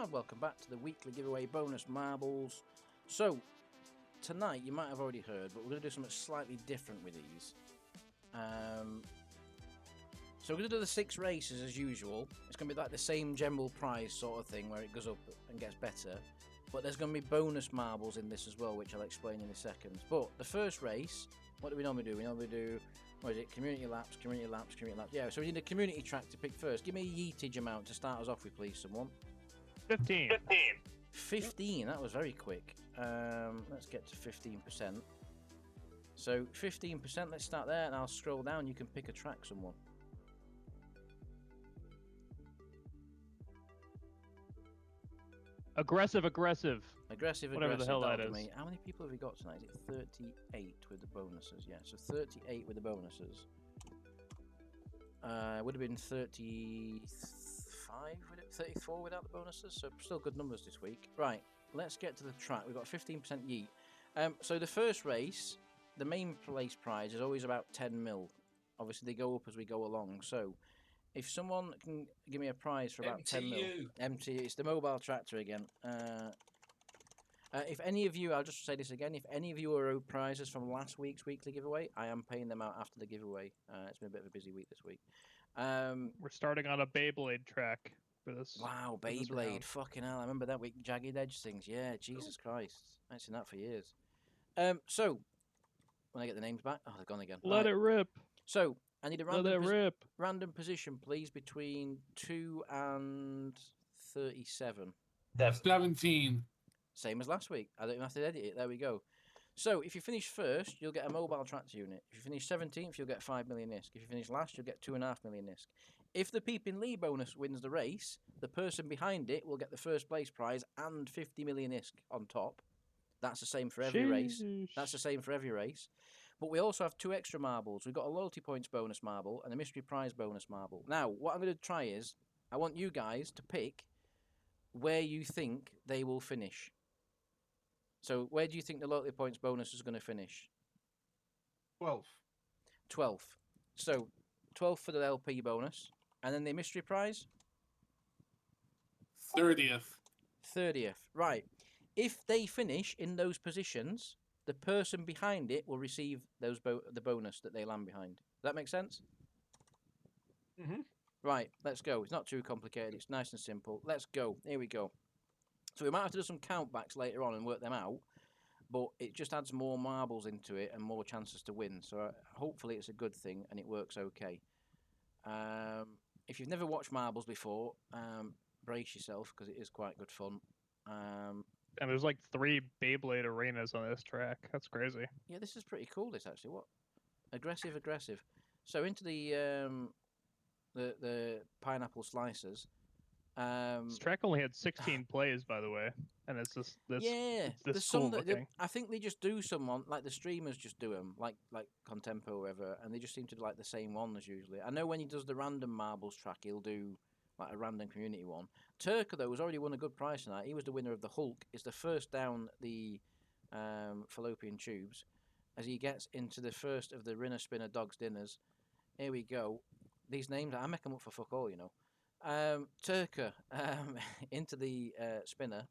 and welcome back to the weekly giveaway bonus marbles. So, tonight, you might have already heard, but we're going to do something slightly different with these. So we're going to do the 6 races as usual. It's going to be like the same general prize sort of thing where it goes up and gets better. But there's going to be bonus marbles in this as well, which I'll explain in a second. But the first race, what do we normally do? We normally do, what is it, community laps, community laps, community laps. Yeah, so we need a community track to pick first. Give me a yeetage amount to start us off with, please, someone. 15. 15, that was very quick. Let's get to 15%. So 15%, let's start there, and I'll scroll down. You can pick a track, someone. Aggressive. Whatever the hell that is. How many people have we got tonight? Is it 38 with the bonuses? Yeah, so 38 with the bonuses. Would have been 35, would it? 34 without the bonuses, so still good numbers this week. Right, let's get to the track. We've got 15% yeet. So the first race, the main place prize is always about 10 mil. Obviously, they go up as we go along, so if someone can give me a prize for about 10 mil. MTU, it's the mobile tractor again. If any of you, I'll just say this again, if any of you are owed prizes from last week's weekly giveaway, I am paying them out after the giveaway. It's been a bit of a busy week this week. We're starting on a Beyblade track for this. Wow, Beyblade. Fucking hell, I remember that week. Jagged Edge things. Yeah, Jesus Christ. I ain't seen that for years. So, when I get the names back, oh, they're gone again. Let it rip. So, I need a random random position, please, between 2 and 37. 17. Same as last week. I don't even have to edit it. There we go. So, if you finish first, you'll get a mobile tractor unit. If you finish 17th, you'll get 5 million ISK. If you finish last, you'll get 2.5 million ISK. If the Peeping Lee bonus wins the race, the person behind it will get the first place prize and 50 million ISK on top. That's the same for every race. That's the same for every race. But we also have 2 extra marbles. We've got a loyalty points bonus marble and a mystery prize bonus marble. Now, what I'm going to try is, I want you guys to pick where you think they will finish. So, where do you think the loyalty points bonus is going to finish? 12th. 12th. So, 12th for the LP bonus. And then the mystery prize? 30th. 30th. Right. If they finish in those positions, the person behind it will receive those the bonus that they land behind. Does that make sense? Mm-hmm. Right, let's go. It's not too complicated. It's nice and simple. Let's go. Here we go. So we might have to do some countbacks later on and work them out, but it just adds more marbles into it and more chances to win. So hopefully it's a good thing and it works okay. If you've never watched marbles before, brace yourself because it is quite good fun. And there's like 3 Beyblade arenas on this track. That's crazy. Yeah, this is pretty cool. This actually, what aggressive. So into the pineapple slicers. This track only had 16 plays, by the way, and it's just this. Yeah, it's this cool looking. I think they just do someone like the streamers just do them, like Contempo or whatever, and they just seem to do like the same one as usually. I know when he does the random marbles track, he'll do like a random community one. Turka, though, has already won a good prize tonight. He was the winner of the Hulk. It's the first down the fallopian tubes as he gets into the first of the Rinner Spinner Dogs Dinners. Here we go. These names, I make them up for fuck all, you know. Turka into the spinner.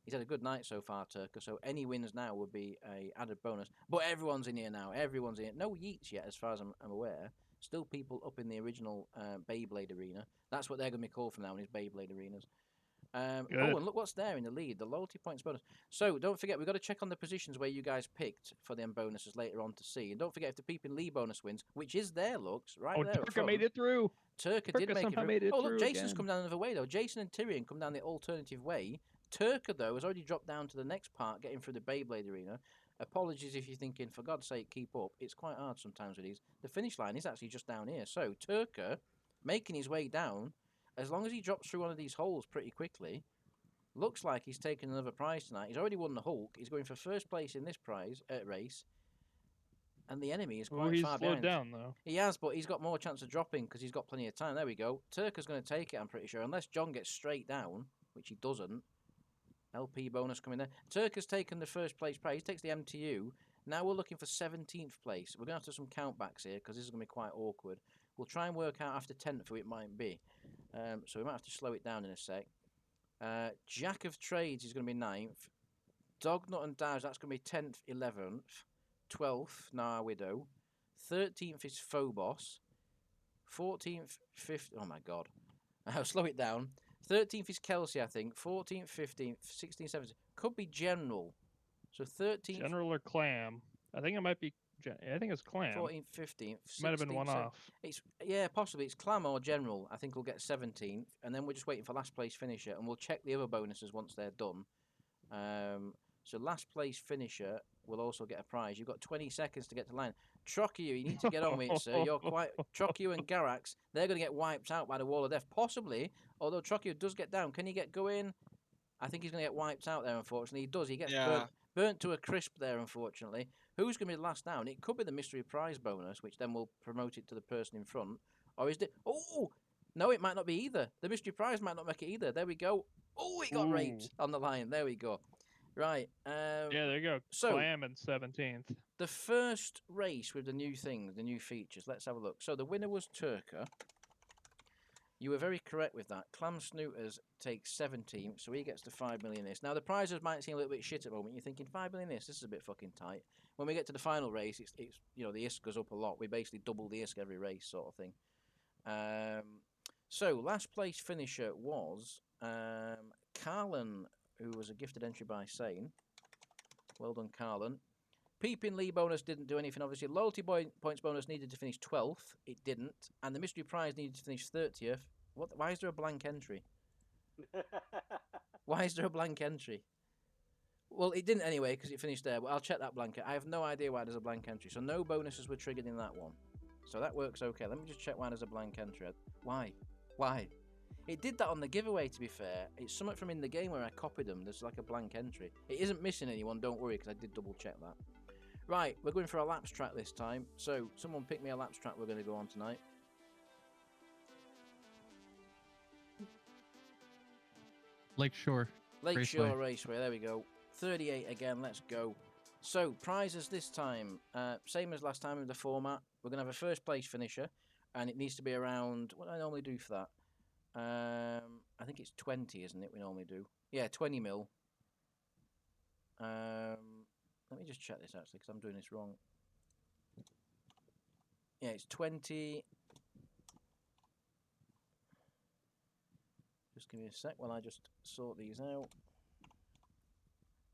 He's had a good night so far, Turka, so any wins now would be a added bonus. But everyone's in here now. Everyone's in here. No yeets yet, as far as I'm aware. Still people up in the original Beyblade arena. That's what they're going to be called from now on, is Beyblade arenas. Oh, and look what's there in the lead, the loyalty points bonus. So, don't forget, we've got to check on the positions where you guys picked for them bonuses later on to see. And don't forget, if the Peeping Lee bonus wins, which is there, looks, right there. Oh, Turka made it through. Turka did make it through. Oh, look, Jason's come down another way, though. Jason and Tyrion come down the alternative way. Turka, though, has already dropped down to the next part, getting through the Beyblade arena. Apologies if you're thinking, for God's sake, keep up. It's quite hard sometimes with these. The finish line is actually just down here. So, Turka, making his way down, as long as he drops through one of these holes pretty quickly, looks like he's taken another prize tonight. He's already won the Hulk. He's going for first place in this race. And the enemy is quite far behind. He's slowed down, though. He has, but he's got more chance of dropping because he's got plenty of time. There we go. Turka's going to take it, I'm pretty sure. Unless John gets straight down, which he doesn't. LP bonus coming there. Turka's taken the first place prize. He takes the MTU. Now we're looking for 17th place. We're going to have to do some countbacks here because this is going to be quite awkward. We'll try and work out after 10th who it might be. So we might have to slow it down in a sec. Jack of Trades is going to be 9th. Dognut and Dives, that's going to be 10th, 11th. 12th, Nar Widow. 13th is Phobos. 14th, 5th. Oh my god. I'll slow it down. 13th is Kelsey, I think. 14th, 15th, 16th, 17th. Could be General. So 13th, General or Clam? I think it might be. I think it's Clam. 14th, 15th. Might have been 16th, one off. It's yeah, possibly it's Clam or General. I think we'll get 17th, and then we're just waiting for last place finisher, and we'll check the other bonuses once they're done. So last place finisher will also get a prize. You've got 20 seconds to get to line. Trockio, you need to get on with it, sir. You're quite Trockio and Garax. They're going to get wiped out by the wall of death, possibly. Although Trockio does get down, can he get going? I think he's going to get wiped out there. Unfortunately, he does. He gets burnt to a crisp there. Unfortunately, who's going to be the last down? It could be the mystery prize bonus, which then will promote it to the person in front. Or is it? Oh no, it might not be either. The mystery prize might not make it either. There we go. Oh, he got raped on the line. There we go. Right. Yeah, there you go. So Clam and 17th. the first race with the new things, the new features. Let's have a look. So the winner was Turka. You were very correct with that. Clam Snooters takes 17th, so he gets the 5 million this. Now, the prizes might seem a little bit shit at the moment. You're thinking, 5 million this is a bit fucking tight. When we get to the final race, it's you know, the ISK goes up a lot. We basically double the ISK every race sort of thing. So, last place finisher was Carlin, who was a gifted entry by Sane. Well done, Carlin. Peeping Lee bonus didn't do anything, obviously. Loyalty points bonus needed to finish 12th. It didn't. And the mystery prize needed to finish 30th. What? Why is there a blank entry? Why is there a blank entry? Well, it didn't anyway, because it finished there. But I'll check that blanket. I have no idea why there's a blank entry. So no bonuses were triggered in that one. So that works okay. Let me just check why there's a blank entry. Why? Why? It did that on the giveaway, to be fair. It's something from in the game where I copied them. There's like a blank entry. It isn't missing anyone, don't worry, because I did double check that. Right, we're going for a laps track this time. So, someone pick me a laps track we're going to go on tonight. Lakeshore. Lakeshore Raceway, there we go. 38 again, let's go. So, prizes this time. Same as last time with the format. We're going to have a first place finisher. And it needs to be around... What do I normally do for that? I think it's 20, isn't it? We normally do. Yeah, 20 mil. Let me just check this actually, because I'm doing this wrong. Yeah, it's 20. Just give me a sec while I just sort these out.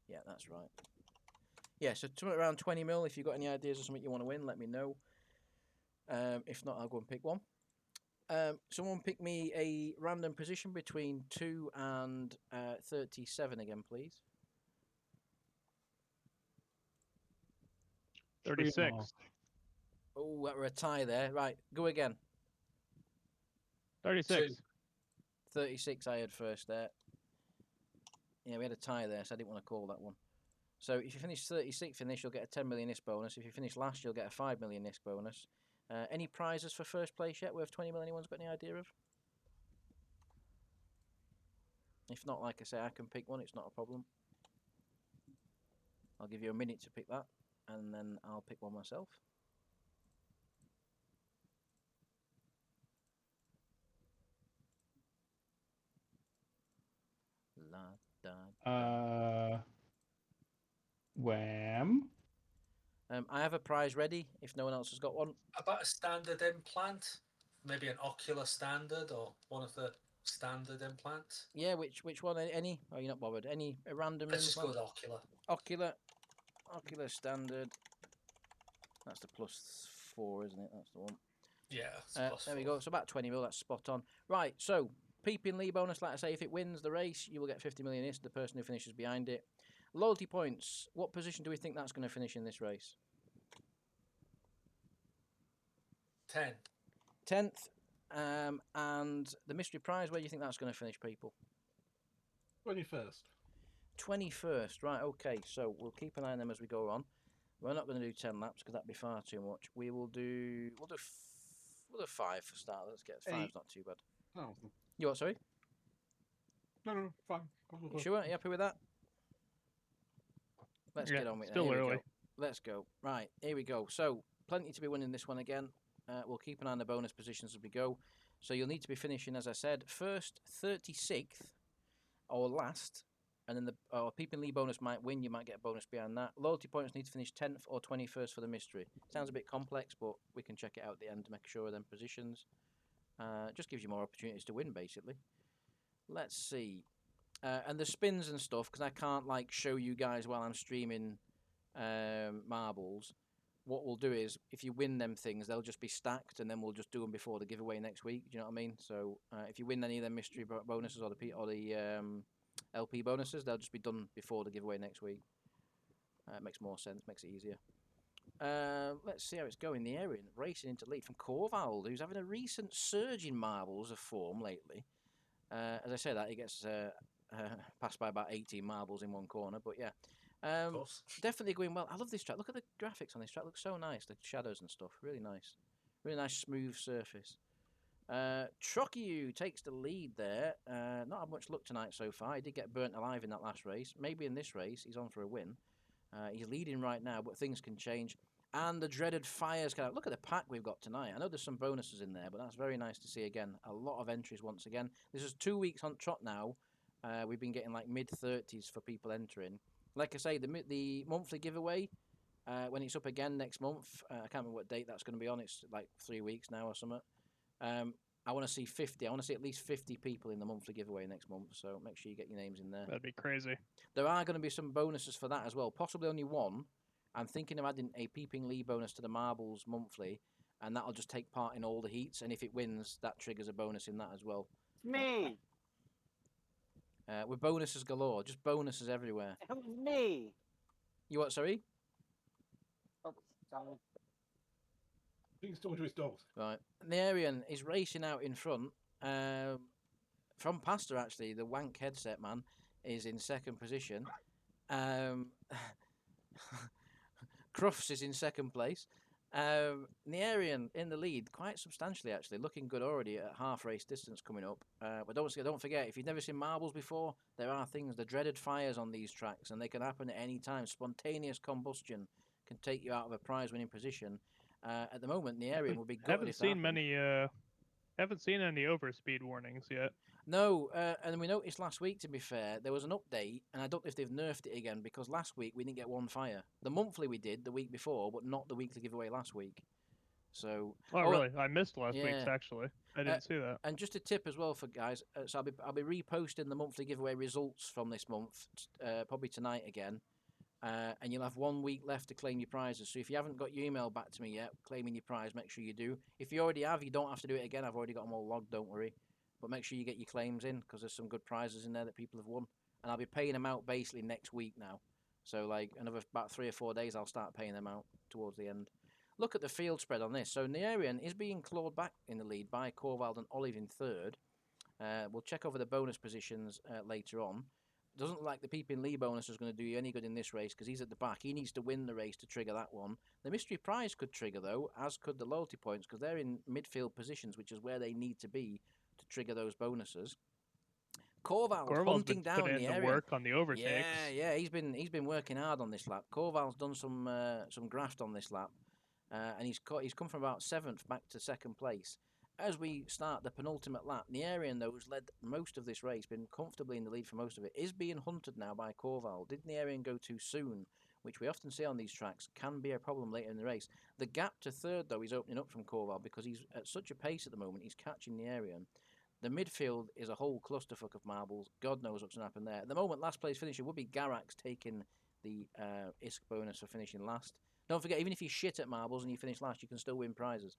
Yeah, that's right. Yeah, so something around 20 mil. If you've got any ideas or something you want to win, let me know. If not, I'll go and pick one. Someone pick me a random position between 2 and 37 again, please. 36. Oh, that were a tie there. Right, go again. 36. 36 I had first there. Yeah, we had a tie there, so I didn't want to call that one. So if you finish 36th in this, you'll get a 10 million ISK bonus. If you finish last, you'll get a 5 million ISK bonus. Any prizes for first place yet worth 20 million? Anyone's got any idea of? If not, like I say, I can pick one. It's not a problem. I'll give you a minute to pick that, and then I'll pick one myself. La, da, da. Wham. I have a prize ready if no one else has got one. About a standard implant, maybe an ocular standard or one of the standard implants. Yeah, which one? Any? Oh, you're not bothered. Any a random Let's just go implant? with ocular. Ocular standard. That's the +4, isn't it? That's the one. Yeah. There we go. It's about 20 mil. That's spot on. Right. So Peeping Lee bonus. Like I say, if it wins the race, you will get 50 million ISK. The person who finishes behind it. Loyalty points. What position do we think that's going to finish in this race? 10. 10th. And the mystery prize. Where do you think that's going to finish, people? 21st. 21st. Right. Okay. So we'll keep an eye on them as we go on. We're not going to do 10 laps because that'd be far too much. We'll do 5 for start. Let's get 5's not too bad. Oh. You what? Sorry. No, fine. You sure? Are you happy with that? Let's get on with it. Still Here we early. go. Let's go. Right, here we go. So, plenty to be winning this one again. We'll keep an eye on the bonus positions as we go. So, you'll need to be finishing, as I said, first 36th or last, and then the Peeping Lee bonus might win. You might get a bonus behind that. Loyalty points need to finish 10th or 21st for the mystery. Sounds a bit complex, but we can check it out at the end to make sure of them positions. Just gives you more opportunities to win, basically. Let's see. And the spins and stuff, because I can't like show you guys while I'm streaming marbles. What we'll do is, if you win them things, they'll just be stacked, and then we'll just do them before the giveaway next week. Do you know what I mean? So if you win any of them mystery bonuses or the LP bonuses, they'll just be done before the giveaway next week. It makes more sense, makes it easier. Let's see how it's going. The area racing into lead from Corvald, who's having a recent surge in marbles of form lately. As I say that, he gets passed by about 18 marbles in one corner, but yeah. Of course. Definitely going well. I love this track. Look at the graphics on this track. Looks so nice. The shadows and stuff. Really nice. Really nice smooth surface. Trockiu takes the lead there. Not had much luck tonight so far. He did get burnt alive in that last race. Maybe in this race he's on for a win. He's leading right now, but things can change. And the dreaded fires come out. Look at the pack we've got tonight. I know there's some bonuses in there, but that's very nice to see again. A lot of entries once again. This is 2 weeks on trot now. We've been getting like mid-30s for people entering. Like I say, the monthly giveaway, when it's up again next month, I can't remember what date that's going to be on. It's like 3 weeks now or something. I want to see 50. I want to see at least 50 people in the monthly giveaway next month. So make sure you get your names in there. That'd be crazy. There are going to be some bonuses for that as well. Possibly only one. I'm thinking of adding a Peeping Lee bonus to the marbles monthly, and that'll just take part in all the heats. And if it wins, that triggers a bonus in that as well. Me. With bonuses galore, just bonuses everywhere. It was me. You what? Sorry. Oh, sorry. Being talking to his dogs. Right. Nerian is racing out in front. From Pastor, actually, the wank headset man is in second position. Crufts is in second place. Nerian in the lead quite substantially, actually, looking good already at half race distance coming up. But don't forget, if you've never seen marbles before, there are things, the dreaded fires on these tracks, and they can happen at any time. Spontaneous combustion can take you out of a prize-winning position. At the moment, Nerian would be good. Haven't seen any overspeed warnings yet. No, and we noticed last week, to be fair, there was an update, and I don't know if they've nerfed it again, because last week we didn't get one fire. The monthly we did the week before, but not the weekly giveaway last week. So. Really? I missed last week's, yeah. actually. I didn't see that. And just a tip as well for guys, so I'll be reposting the monthly giveaway results from this month, probably tonight again. And you'll have 1 week left to claim your prizes. So if you haven't got your email back to me yet, claiming your prize, make sure you do. If you already have, you don't have to do it again. I've already got them all logged, don't worry. But make sure you get your claims in, because there's some good prizes in there that people have won. And I'll be paying them out basically next week now. So like another about 3 or 4 days, I'll start paying them out towards the end. Look at the field spread on this. So Nerian is being clawed back in the lead by Corvald and Olive in third. We'll check over the bonus positions later on. Doesn't look like the Peeping Lee bonus is going to do you any good in this race, because he's at the back. He needs to win the race to trigger that one. The mystery prize could trigger, though, as could the loyalty points, because they're in midfield positions, which is where they need to be to trigger those bonuses. Corvald hunting down the area. Work on the overtakes. Yeah, he's been working hard on this lap. Corvald's done some graft on this lap, and he's come from about 7th back to 2nd place. As we start the penultimate lap, Nerian, though, who's led most of this race, been comfortably in the lead for most of it, is being hunted now by Corvald. Did Nerian go too soon, which we often see on these tracks, can be a problem later in the race. The gap to third, though, is opening up from Corvald because he's at such a pace at the moment, he's catching Nerian. The midfield is a whole clusterfuck of marbles. God knows what's going to happen there. At the moment, last place finisher would be Garax taking the ISK bonus for finishing last. Don't forget, even if you shit at marbles and you finish last, you can still win prizes.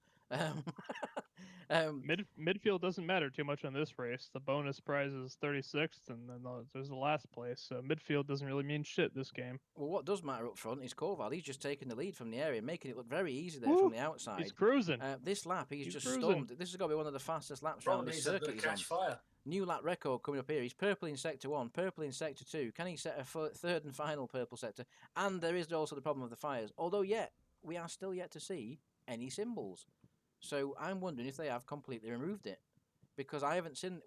Midfield doesn't matter too much on this race. The bonus prize is 36th, and then there's the last place. So midfield doesn't really mean shit this game. Well, what does matter up front is Corvald. He's just taking the lead from the area, making it look very easy there from the outside. He's cruising. This lap, he's just cruising. stormed. This has got to be one of the fastest laps around this circuit he's on. Fire. New lap record coming up here. He's purple in sector 1, purple in sector 2. Can he set a third and final purple sector? And there is also the problem of the fires. Although we are still yet to see any symbols. So I'm wondering if they have completely removed it, because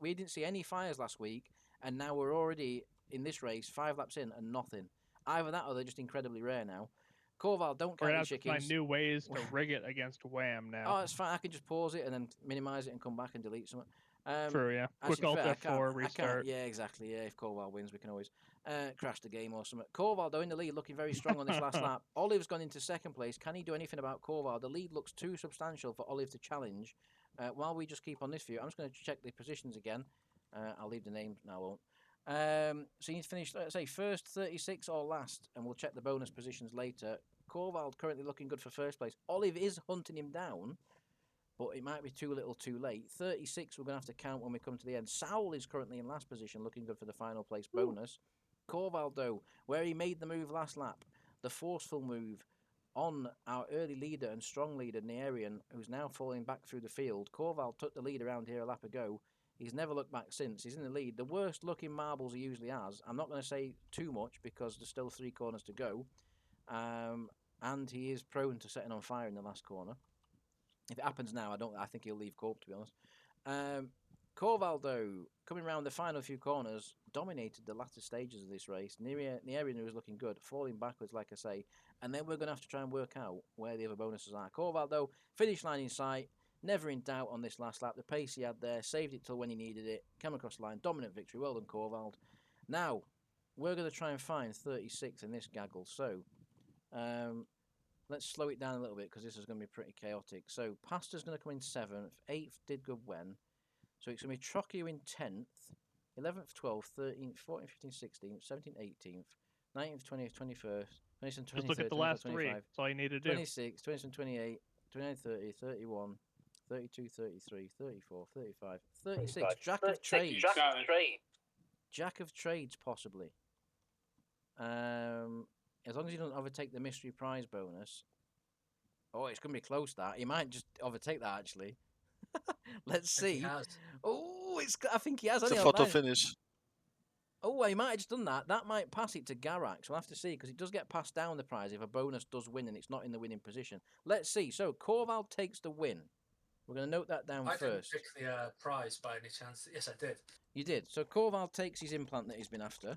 we didn't see any fires last week, and now we're already in this race 5 laps in and nothing. Either that or they're just incredibly rare now. Corvald, don't count your chickens. Find new ways to rig it against Wham now. Oh, it's fine. I can just pause it and then minimise it and come back and delete something. True, yeah. Actually, Quick alt fair, I can't- F4, I can't- restart. Yeah, exactly. Yeah, if Corval wins, we can always crash the game or something. Corval, though, in the lead, looking very strong on this last lap. Olive's gone into second place. Can he do anything about Corval? The lead looks too substantial for Olive to challenge. While we just keep on this view, I'm just going to check the positions again. I'll leave the names now, I won't. So you need to finish, let's say, first, 36 or last, and we'll check the bonus positions later. Corval currently looking good for first place. Olive is hunting him down, but it might be too little too late. 36 we're going to have to count when we come to the end. Saul is currently in last position, looking good for the final place bonus. Corval, though, where he made the move last lap, the forceful move on our early leader and strong leader, Nearian, who's now falling back through the field. Corval took the lead around here a lap ago. He's never looked back since. He's in the lead. The worst looking marbles he usually has. I'm not going to say too much because there's still 3 corners to go. And he is prone to setting on fire in the last corner. If it happens now, I think he'll leave Corp, to be honest. Corval, though, coming around the final few corners, dominated the latter stages of this race. Nearian was looking good, falling backwards, like I say. And then we're going to have to try and work out where the other bonuses are. Corval, though, finish line in sight. Never in doubt on this last lap. The pace he had there, saved it till when he needed it. Came across the line, dominant victory. Well done, Corval. Now, we're going to try and find 36 in this gaggle. So, let's slow it down a little bit because this is going to be pretty chaotic. So, Pasta's going to come in 7th. 8th did good when. So, it's going to be Trocchio in 10th. 11th, 12th, 13th, 14th, 15th, 16th, 17th, 18th, 19th, 20th, 21st, 22nd, 23rd, Just look at the last 3. That's all you need to do. 26, 27, 28, 29, 30, 31, 32, 33, 34, 35, 36. Jack of Trades. Jack of Trades, possibly. As long as he doesn't overtake the mystery prize bonus. Oh, it's going to be close, that. He might just overtake that, actually. Let's see. Oh, I think he has. It's a hasn't he, photo on finish. Oh, he might have just done that. That might pass it to Garax. We'll have to see, because it does get passed down the prize if a bonus does win and it's not in the winning position. Let's see. So, Corval takes the win. We're going to note that down I first. didn't pick the prize by any chance. Yes, I did. You did. So, Corval takes his implant that he's been after.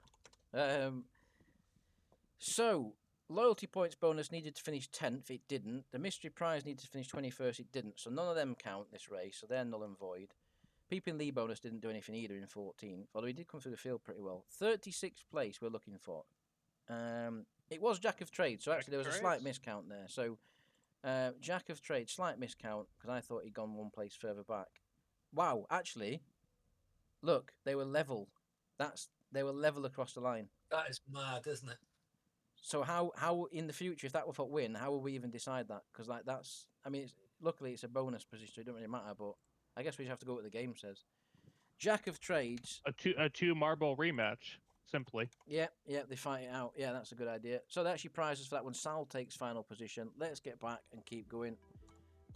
So, loyalty points bonus needed to finish 10th. It didn't. The mystery prize needed to finish 21st. It didn't. So, none of them count this race. So, they're null and void. Peeping Lee bonus didn't do anything either in 14th, although he did come through the field pretty well. 36th place we're looking for. It was Jack of Trades, so actually there was a slight miscount there. So Jack of Trades, slight miscount, because I thought he'd gone one place further back. Wow, actually, look, they were level. They were level across the line. That is mad, isn't it? So how in the future, if that were for win, how will we even decide that? Because luckily it's a bonus position, so it doesn't really matter, but I guess we just have to go with what the game says. Jack of Trades. A two marble rematch, simply. Yeah, they fight it out. Yeah, that's a good idea. So that actually prizes for that one. Sal takes final position. Let's get back and keep going.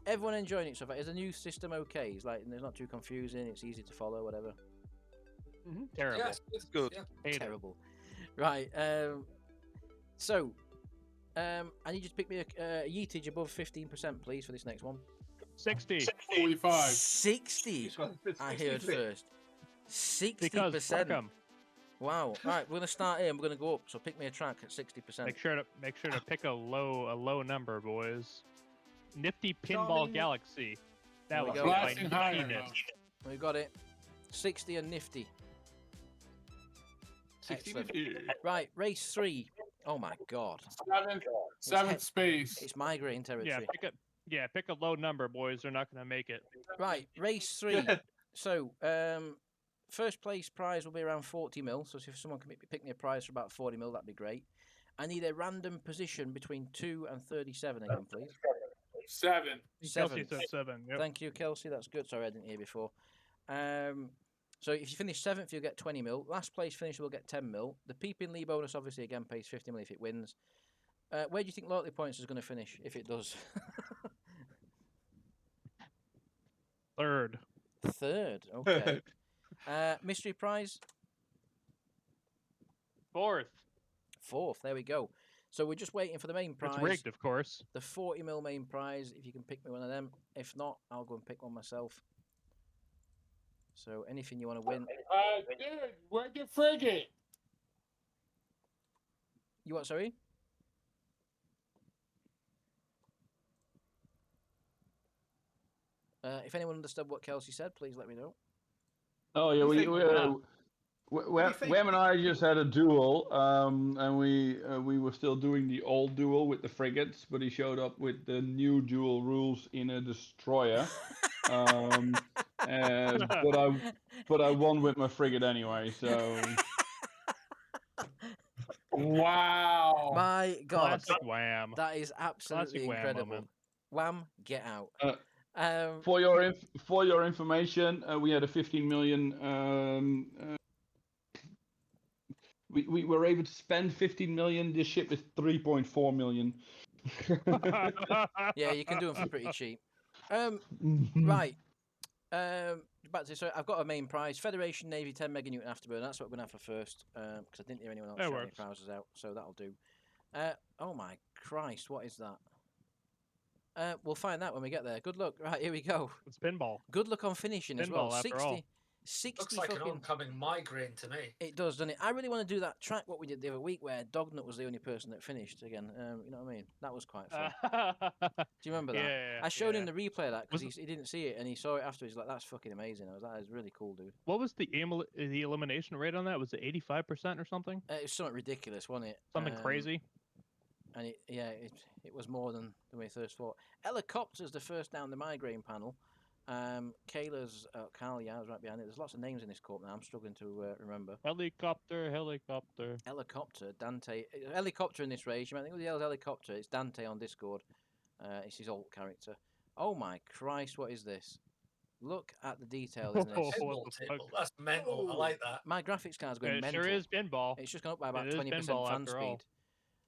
Everyone enjoying it so far? Is the new system okay? It's like it's not too confusing. It's easy to follow. Whatever. Terrible. Yeah, it's Good. Yeah. Hate it. Terrible. Right. So, I need you to pick me a yeetage above 15%, please, for this next one. 60. 45. 60. I heard first. Because 60%. fuck 'em. Wow. All right, we're gonna start here and we're gonna go up. So pick me a track at 60%. Make sure to pick a low number, boys. Nifty Pinball Darling. Galaxy. There That we was go. my Blasting higher. niftiness. We got it. 60 and nifty. 60 Excellent. to 2. Right, race 3. Oh my god. Seventh space. It's migraine territory. Pick a low number, boys. They're not gonna make it. Right, race 3. So, first place prize will be around 40 mil. So if someone can pick me a prize for about 40 mil, that'd be great. I need a random position between 2 and 37 again, please. 7. Kelsey said 7. Yep. Thank you, Kelsey. That's good. Sorry, I didn't hear before. So if you finish 7th, you'll get 20 mil. Last place finisher will get 10 mil. The Peeping Lee bonus obviously again pays 50 mil if it wins. Where do you think loyalty points is going to finish if it does? Third. Third. Okay. Mystery prize. Fourth. 4th. There we go. So we're just waiting for the main prize. It's rigged, of course. The 40 mil main prize. If you can pick me one of them. If not, I'll go and pick one myself. So anything you want to win. Dude, where'd you frigate? You what? Sorry. If anyone understood what Kelsey said, please let me know. Oh yeah, You we, think- we, Yeah. uh, do you think? Wham and I just had a duel, and we were still doing the old duel with the frigates, but he showed up with the new duel rules in a destroyer. But I won with my frigate anyway. So Wow. My God, Classic Wham. that is absolutely Wham incredible. moment. Wham, get out. Uh, for your information, we had a 15 million. We were able to spend 15 million. This ship is 3.4 million. Yeah, you can do them for pretty cheap. Right. Back to so I've got a main prize: Federation Navy 10 meganewton afterburn. That's what we're gonna have for first, because I didn't hear anyone else That shout any works. prizes out, so that'll do. Oh my Christ, what is that? We'll find that when we get there. Good luck. Right, here we go. It's pinball. Good luck on finishing as well. Pinball, after all. 60 Looks like an fucking. oncoming migraine to me. It does, doesn't it? I really want to do that track what we did the other week where Dognut was the only person that finished again. You know what I mean? That was quite fun. Do you remember that? Yeah, I showed him yeah. the replay of that because Was he didn't see it and he saw it afterwards. He's like, "That's fucking amazing." I was like, "That is really cool, dude." What was the elimination rate on that? Was it 85% or something? It was something ridiculous, wasn't it? Something crazy? And it was more than we first thought. Helicopter's the first down the migraine panel. Kayla's Carl, yeah, I was right behind it. There's lots of names in this corp now. I'm struggling to remember. Helicopter. Helicopter, Dante. Helicopter in this race. You might think, "What the hell's helicopter?" It's Dante on Discord. It's his alt character. Oh my Christ, what is this? Look at the detail in this. What Pinball the table. fuck? That's mental. I like that. My graphics card's going It mental. sure is pinball. It's just gone up by about It is 20% pinball fan after speed.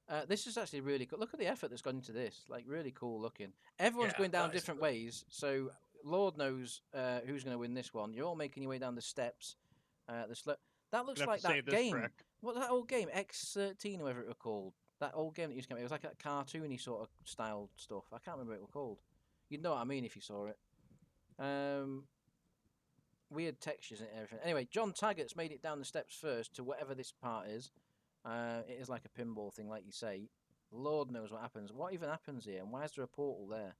all. This is actually really cool. Look at the effort that's gone into this. Like, really cool looking. Everyone's Yeah, going down that is different cool. ways, so Lord knows who's going to win this one. You're all making your way down the steps. That looks Gonna have like to save that this game. track. What's that old game? X13, whatever it was called. That old game that used to come out. It was like a cartoony sort of styled stuff. I can't remember what it was called. You'd know what I mean if you saw it. Weird textures and everything. Anyway, John Taggart's made it down the steps first to whatever this part is. It is like a pinball thing, like you say. Lord knows what happens. What even happens here? And why is there a portal there?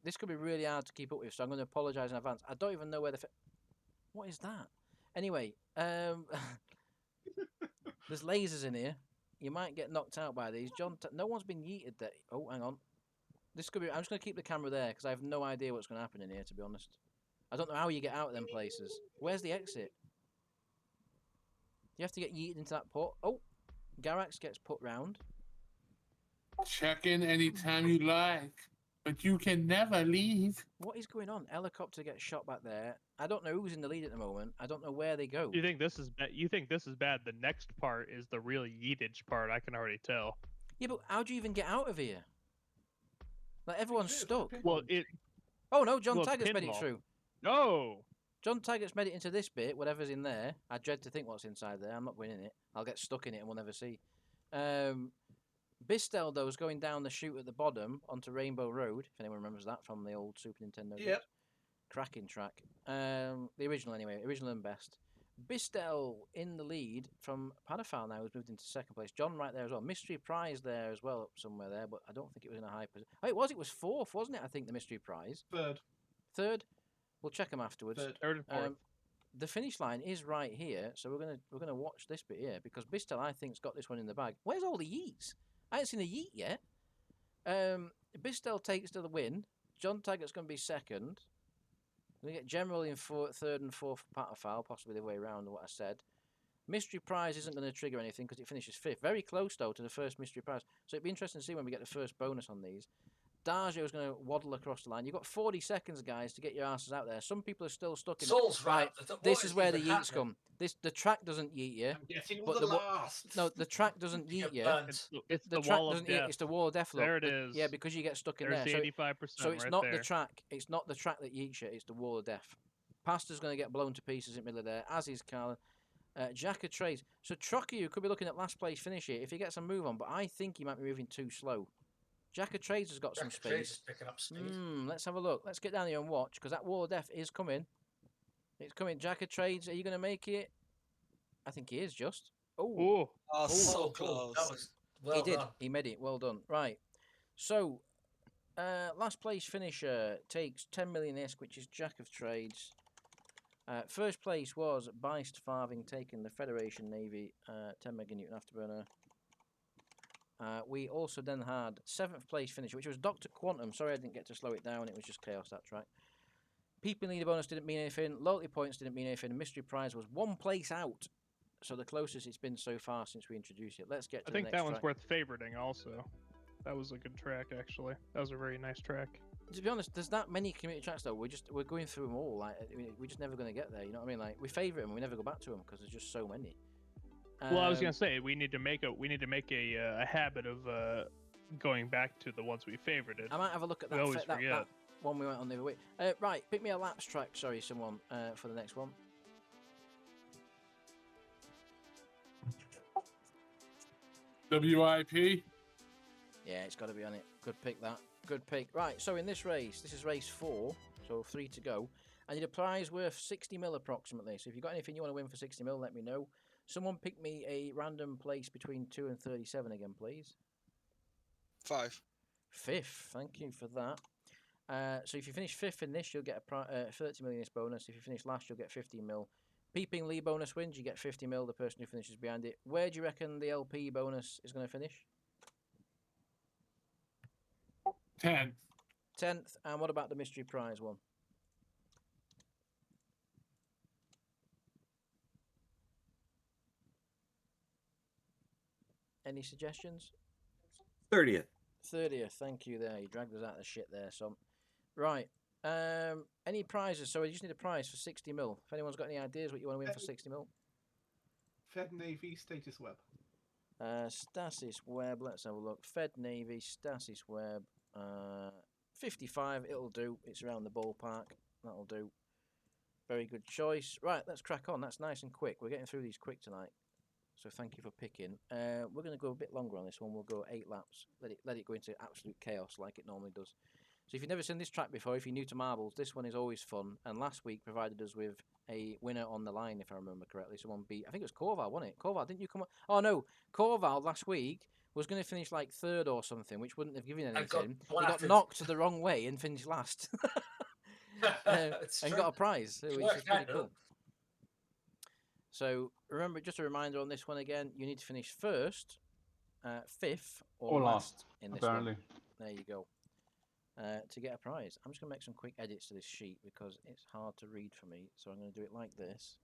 This could be really hard to keep up with, so I'm going to apologise in advance. I don't even know where the... What is that? Anyway, there's lasers in here. You might get knocked out by these. No one's been yeeted there. Oh, hang on. This could be... I'm just going to keep the camera there, because I have no idea what's going to happen in here, to be honest. I don't know how you get out of them places. Where's the exit? You have to get yeeted into that port. Oh, Garax gets put round. Check in anytime you like, but you can never leave. What is going on? Helicopter gets shot back there. I don't know who's in the lead at the moment. I don't know where they go. You think this is bad? You think this is bad? The next part is the real yeetage part. I can already tell. Yeah, but how do you even get out of here? Like, everyone's stuck. Well, it. Oh, no, John Well, it's Taggart's made it pinball. through. No. John Taggart's made it into this bit, whatever's in there. I dread to think what's inside there. I'm not winning it. I'll get stuck in it and we'll never see. Bistel, though, is going down the chute at the bottom onto Rainbow Road, if anyone remembers that from the old Super Nintendo. Yep. Cracking track. The original, anyway. Original and best. Bistel in the lead from Padophile now, who's moved into second place. John right there as well. Mystery Prize there as well, somewhere there, but I don't think it was in a high position. Oh, it was fourth, wasn't it? I think the Mystery Prize. Third? We'll check them afterwards. Third and fourth. The finish line is right here, so we're gonna watch this bit here because Bistel, I think, has got this one in the bag. Where's all the yeets? I ain't seen a yeet yet. Bistel takes to the win. John Taggart's going to be second. We get General in third and fourth for Paterfowl, possibly the way around what I said. Mystery Prize isn't going to trigger anything because it finishes fifth. Very close, though, to the first Mystery Prize. So it'd be interesting to see when we get the first bonus on these. Darjo's going to waddle across the line. You've got 40 seconds, guys, to get your asses out there. Some people are still stuck in... Soul's right. This is where the yeets come. The track doesn't yeet you. I'm getting But the the wa- last. No, the track doesn't yeet you. It's The the track wall of doesn't yeet, death. it's the wall of death. Look. There it is. Yeah, because you get stuck in There's there. the 85%. So it's right not there. the track. It's not the track that yeets you. It's the wall of death. Pastor's going to get blown to pieces in the middle of there, as is Carlin. Jack of Trades. So Trocky could be looking at last place finish here if he gets a move on, but I think he might be moving too slow. Jack of Trades has got some space. Picking up speed. Let's have a look. Let's get down here and watch because that wall of death is coming. It's coming. Jack of Trades, are you going to make it? I think he is just. Oh, Ooh. Oh, so oh, close. That was well he did. done. He made it. Well done. Right. So, last place finisher takes 10 million ISK, which is Jack of Trades. First place was Beist Farthing taking the Federation Navy 10 meganewton afterburner. We also then had 7th place finish, which was Dr. Quantum. Sorry I didn't get to slow it down, it was just chaos that track. People leader bonus didn't mean anything, loyalty points didn't mean anything, mystery prize was 1 place out. So the closest it's been so far since we introduced it. Let's get to I think the that next one's track. worth favoriting also. That was a good track actually. That was a very nice track. To be honest, there's that many community tracks though. We're going through them all. Like we're just never going to get there. You know what I mean? Like we favourite them, we never go back to them because there's just so many. Well, I was gonna say we need to make a habit of going back to the ones we favorited. I might have a look at We that, always that forget. one we went on the other way. Right, pick me a laps track. Sorry, someone for the next one. WIP. Yeah, it's got to be on it. Good pick, that. Good pick. Right, so in this race, this is race 4, so 3 to go. I need a prize worth 60 mil approximately. So if you've got anything you want to win for 60 mil, let me know. Someone pick me a random place between 2 and 37 again, please. 5. 5th, thank you for that. So if you finish 5th in this, you'll get a 30 million bonus. If you finish last, you'll get 15 mil. Peeping Lee bonus wins, you get 50 mil, the person who finishes behind it. Where do you reckon the LP bonus is going to finish? 10. 10th. And what about the mystery prize one? Any suggestions? 30th. 30th. Thank you there. You dragged us out of the shit there, son. Right. Any prizes? So we just need a prize for 60 mil. If anyone's got any ideas what you want to win for 60 mil. Fed Navy status web. Stasis Web. Let's have a look. Fed Navy, Stasis Web. 55. It'll do. It's around the ballpark. That'll do. Very good choice. Right, let's crack on. That's nice and quick. We're getting through these quick tonight. So thank you for picking. We're going to go a bit longer on this one. We'll go 8 laps. Let it go into absolute chaos like it normally does. So if you've never seen this track before, if you're new to marbles, this one is always fun. And last week provided us with a winner on the line, if I remember correctly. Someone beat, I think it was Corval, wasn't it? Corval, didn't you come up? Oh no, Corval last week was going to finish like 3rd or something, which wouldn't have given anything. He got knocked the wrong way and finished last. And got a prize, which is pretty cool. So remember, just a reminder on this one again, you need to finish 1st, 5th, or last in this apparently. one. There you go. To get a prize. I'm just going to make some quick edits to this sheet because it's hard to read for me. So I'm going to do it like this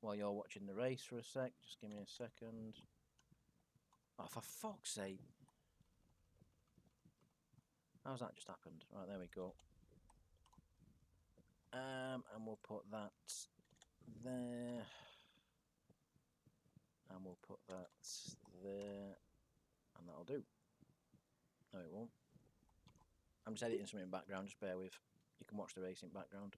while you're watching the race for a sec. Just give me a second. Oh, for fuck's sake. How's that just happened? Right, there we go. And we'll put that there. And we'll put that there. And that'll do. No, it won't. I'm just editing something in background, just bear with. You can watch the race in background.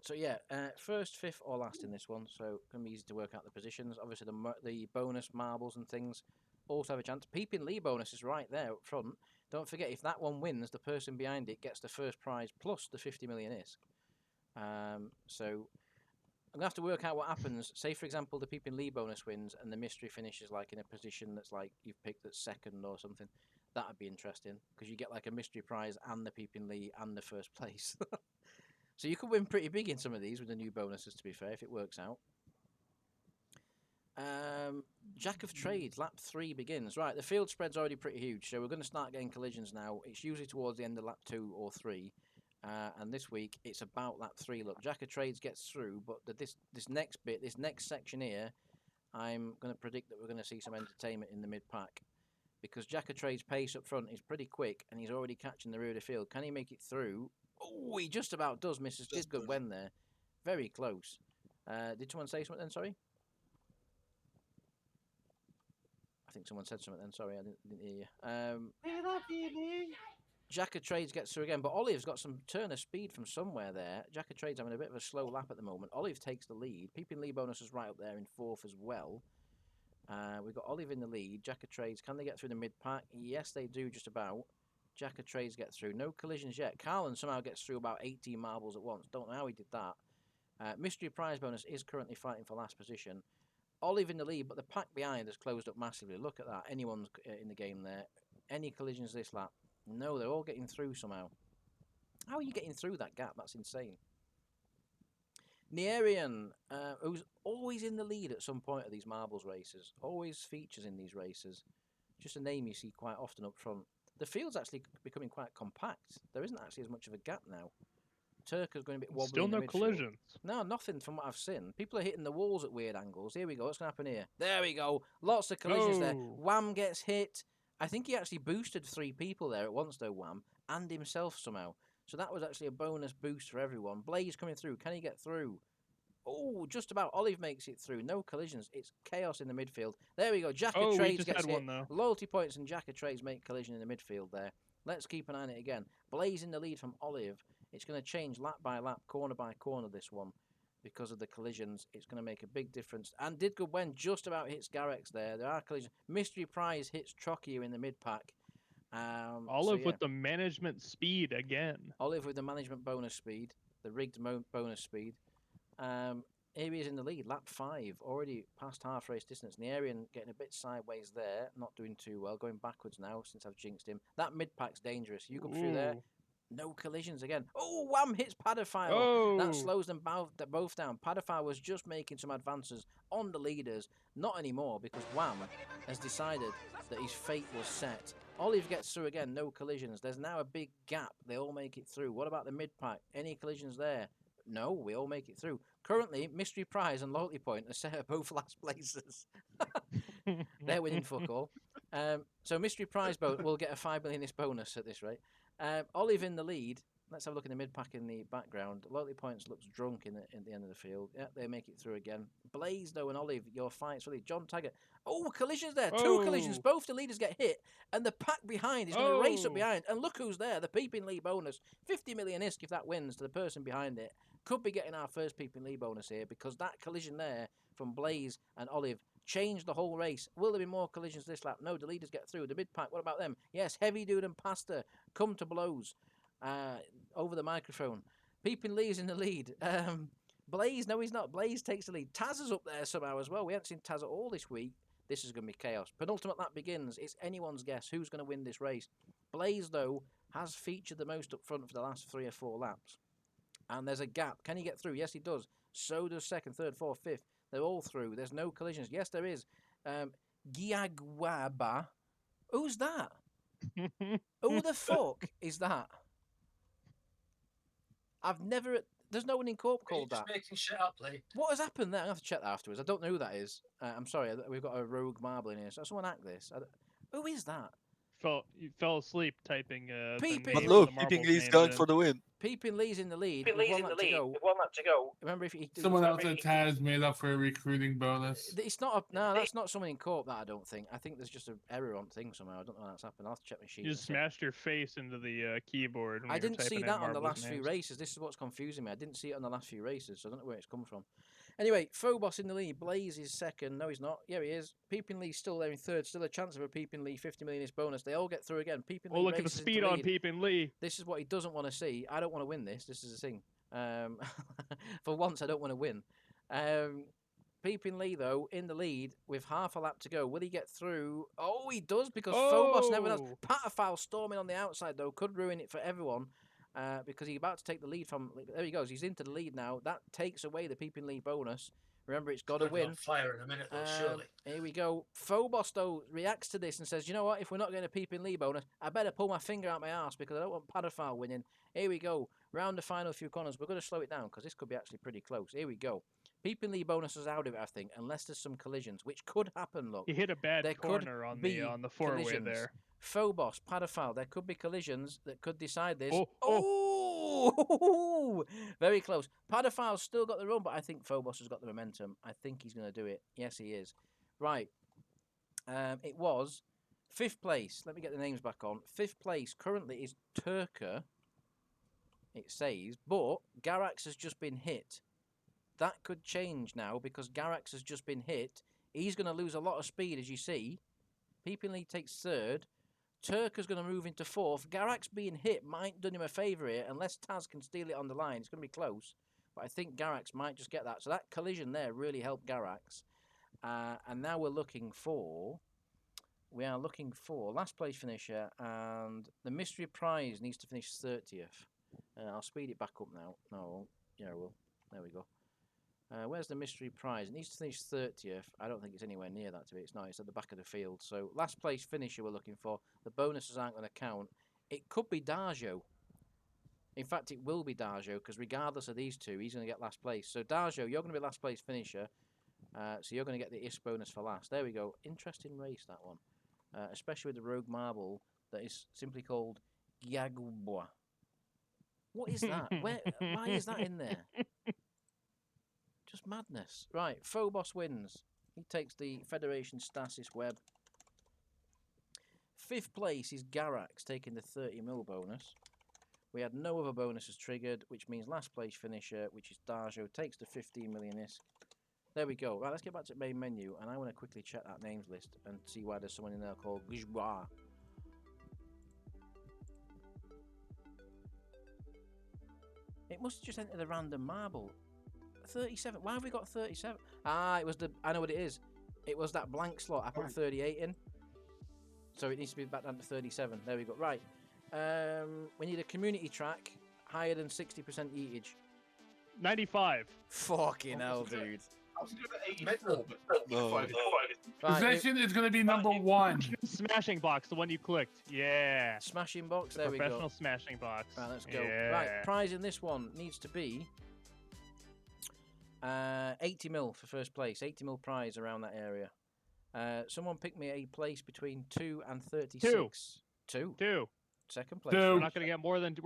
So yeah, 1st, 5th or last in this one, so it's going to be easy to work out the positions. Obviously the bonus marbles and things also have a chance. Peeping Lee bonus is right there up front. Don't forget, if that one wins, the person behind it gets the first prize plus the 50 million ISK. So I'm going to have to work out what happens. Say, for example, the Peeping Lee bonus wins and the mystery finishes like in a position that's like you've picked that's 2nd or something. That would be interesting because you get like a mystery prize and the Peeping Lee and the 1st place. So you could win pretty big in some of these with the new bonuses, to be fair, if it works out. Jack of Trades, lap 3 begins. Right, the field spread's already pretty huge, so we're going to start getting collisions now. It's usually towards the end of lap 2 or 3. And this week it's about lap 3. Look, Jack of Trades gets through, but this next bit, this next section here, I'm going to predict that we're going to see some entertainment in the mid-pack. Because Jack of Trades' pace up front is pretty quick, and he's already catching the rear of the field. Can he make it through? Oh, he just about does, misses. Did good when there. Very close. Did someone say something then, sorry? I think someone said something then, sorry, I didn't hear you. Jack of Trades gets through again, but Olive's got some turn of speed from somewhere there. Jack of Trades having a bit of a slow lap at the moment. Olive takes the lead. Peeping Lee bonus is right up there in 4th as well. We've got Olive in the lead. Jack of Trades, can they get through the mid-pack? Yes, they do, just about. Jack of Trades get through. No collisions yet. Carlin somehow gets through about 18 marbles at once. Don't know how he did that. Mystery prize bonus is currently fighting for last position. Olive in the lead, but the pack behind has closed up massively. Look at that. Anyone's in the game there. Any collisions this lap, No, they're all getting through somehow. How are you getting through that gap? That's insane. Nierian, who's always in the lead at some point of these marbles races, always features in these races. Just a name you see quite often up front. The field's actually becoming quite compact. There isn't actually as much of a gap now. Turker's going a bit wobbly. Still in the no midfield. collisions. No, nothing from what I've seen. People are hitting the walls at weird angles. Here we go. What's going to happen here? There we go. Lots of collisions there. Oh. Wham gets hit. I think he actually boosted 3 people there at once, though, Wham, and himself somehow. So that was actually a bonus boost for everyone. Blaze coming through. Can he get through? Oh, just about. Olive makes it through. No collisions. It's chaos in the midfield. There we go. Jack of Oh, we Trades just gets had hit. one, though. Loyalty points and Jack of Trades make collision in the midfield there. Let's keep an eye on it again. Blaze in the lead from Olive. It's going to change lap by lap, corner by corner, this one. Because of the collisions, it's going to make a big difference. And Did Good When just about hits Garrex there. There are collisions. Mystery Prize hits Trocchio in the mid-pack. Olive with the management speed again. Olive with the management bonus speed, the rigged bonus speed. Here he is in the lead, lap 5, already past half race distance. Nierian getting a bit sideways there, not doing too well, going backwards now since I've jinxed him. That mid-pack's dangerous. You go through there, Ooh. no collisions again. Oh, Wham hits Padophile. Oh. That slows them both down. Padophile was just making some advances on the leaders. Not anymore, because Wham has decided that his fate was set. Olive gets through again, no collisions. There's now a big gap. They all make it through. What about the mid-pack? Any collisions there? No, we all make it through. Currently, Mystery Prize and Loyalty Point are set at both last places. They're winning fuck all. So Mystery Prize boat will get a 5 millionist bonus at this rate. Olive in the lead. Let's have a look in the mid-pack in the background. Loyalty Points looks drunk in the end of the field. Yeah, they make it through again. Blaze, though, and Olive, your fight's really... John Taggart. Oh, collisions there. 2 collisions. Oh. Both the leaders get hit. And the pack behind is going to race up Oh. behind. And look who's there. The Peeping Lee bonus. 50 million ISK if that wins to the person behind it. Could be getting our first Peeping Lee bonus here because that collision there from Blaze and Olive changed the whole race. Will there be more collisions this lap? No, the leaders get through. The mid-pack, what about them? Yes, Heavy Dude and Pasta come to blows over the microphone. Peeping Lee's in the lead. Blaze, no, he's not. Blaze takes the lead. Taz is up there somehow as well. We haven't seen Taz at all this week. This is going to be chaos. Penultimate lap begins. It's anyone's guess who's going to win this race. Blaze, though, has featured the most up front for the last 3 or 4 laps. And there's a gap. Can he get through? Yes, he does. So does 2nd, 3rd, 4th, 5th. They're all through. There's no collisions. Yes, there is. Giagwaba. Who's that? Who the fuck is that? I've never... There's no one in Corp Are you called just that. making shit up, Lee? What has happened there? I have to check that afterwards. I don't know who that is. I'm sorry. We've got a rogue marble in here. So someone act this. Who is that? You fell asleep typing the Peeping. name But of look, the marbles Peeping Lee's name going and for the win. Peeping Lee's in the lead. With one lap to go. Remember, if he Someone else at Taz made up for a recruiting bonus. It's not no, that's not someone in Corp. That I don't think. I think there's just an error on thing somehow. I don't know how that's happened. I'll have to check my sheet. You just smashed your face into the keyboard. When I you were didn't see typing in that on the marbles last few names. races. This is what's confusing me. I didn't see it on the last few races, so I don't know where it's come from. Anyway, Phobos in the lead. Blaze is 2nd. No, he's not. Yeah, he is. Peeping Lee's still there in 3rd. Still a chance of a Peeping Lee 50 millionist bonus. They all get through again. Peeping Lee. Oh, look at the races into speed on lead. Peeping Lee. This is what he doesn't want to see. I don't want to win this. This is the thing. For once, I don't want to win. Peeping Lee, though, in the lead with half a lap to go. Will he get through? Oh, he does because Phobos never does. Oh. Paterfowl storming on the outside, though, could ruin it for everyone because he's about to take the lead from... There he goes. He's into the lead now. That takes away the Peeping Lee bonus. Remember, it's got to Could be on win. fire in a minute, though, surely. Here we go. Phobos, though, reacts to this and says, you know what? If we're not getting a Peeping Lee bonus, I better pull my finger out my arse because I don't want Padophile winning. Here we go. Round the final few corners. We're going to slow it down because this could be actually pretty close. Here we go. Peeping Lee bonus is out of it, I think, unless there's some collisions, which could happen, look. He hit a bad There could corner on be the four-way collisions. there. Phobos, Padophile, there could be collisions that could decide this. Oh, Very close. Padophile's still got the run, but I think Phobos has got the momentum. I think he's going to do it. Yes, he is. Right. It was 5th place. Let me get the names back on. 5th place currently is Turker, it says, but Garax has just been hit. That could change now because Garax has just been hit. He's going to lose a lot of speed, as you see. Peeping Lee takes 3rd. Turker's going to move into 4th. Garax being hit might do him a favour here, unless Taz can steal it on the line. It's going to be close, but I think Garax might just get that. So that collision there really helped Garax. And now we're looking for we are looking for last place finisher, and the mystery prize needs to finish 30th. I'll speed it back up now. No, I won't. Yeah, I will. There we go. Where's the mystery prize? It needs to finish 30th. I don't think it's anywhere near that to be. It's not. It's at the back of the field. So last place finisher we're looking for. The bonuses aren't going to count. It could be Darjo. In fact, it will be Darjo, because regardless of these two, he's going to get last place. So Darjo, you're going to be last place finisher. So you're going to get the IS bonus for last. There we go. Interesting race, that one. Especially with the rogue marble that is simply called Gyagubwa. What is that? Why is that in there? Just madness. Right, Phobos wins. He takes the Federation Stasis Web. 5th place is Garax, taking the 30 mil bonus. We had no other bonuses triggered, which means last place finisher, which is Darjo, takes the 15 million ISK. There we go. Right, let's get back to the main menu, and I want to quickly check that names list and see why there's someone in there called Gijwa. It must have just entered a random marble. 37. Why have we got 37? Ah, it was the. I know what it is. It was that blank slot. I put 38 in. So it needs to be back down to 37. There we go. Right. We need a community track higher than 60% yeetage. 95. Fucking hell, dude. I was going to 84, but No. Right, Possession is going to be number 1. Smashing box, the one you clicked. Yeah. smashing box. There we go. Professional smashing box. Right, let's go. Yeah. Right, prize in this one needs to be 80 mil for first place. 80 mil prize around that area. Someone pick me a place between 2 and 36. 2. 2. Second place. 2. We're not gonna get more than 2.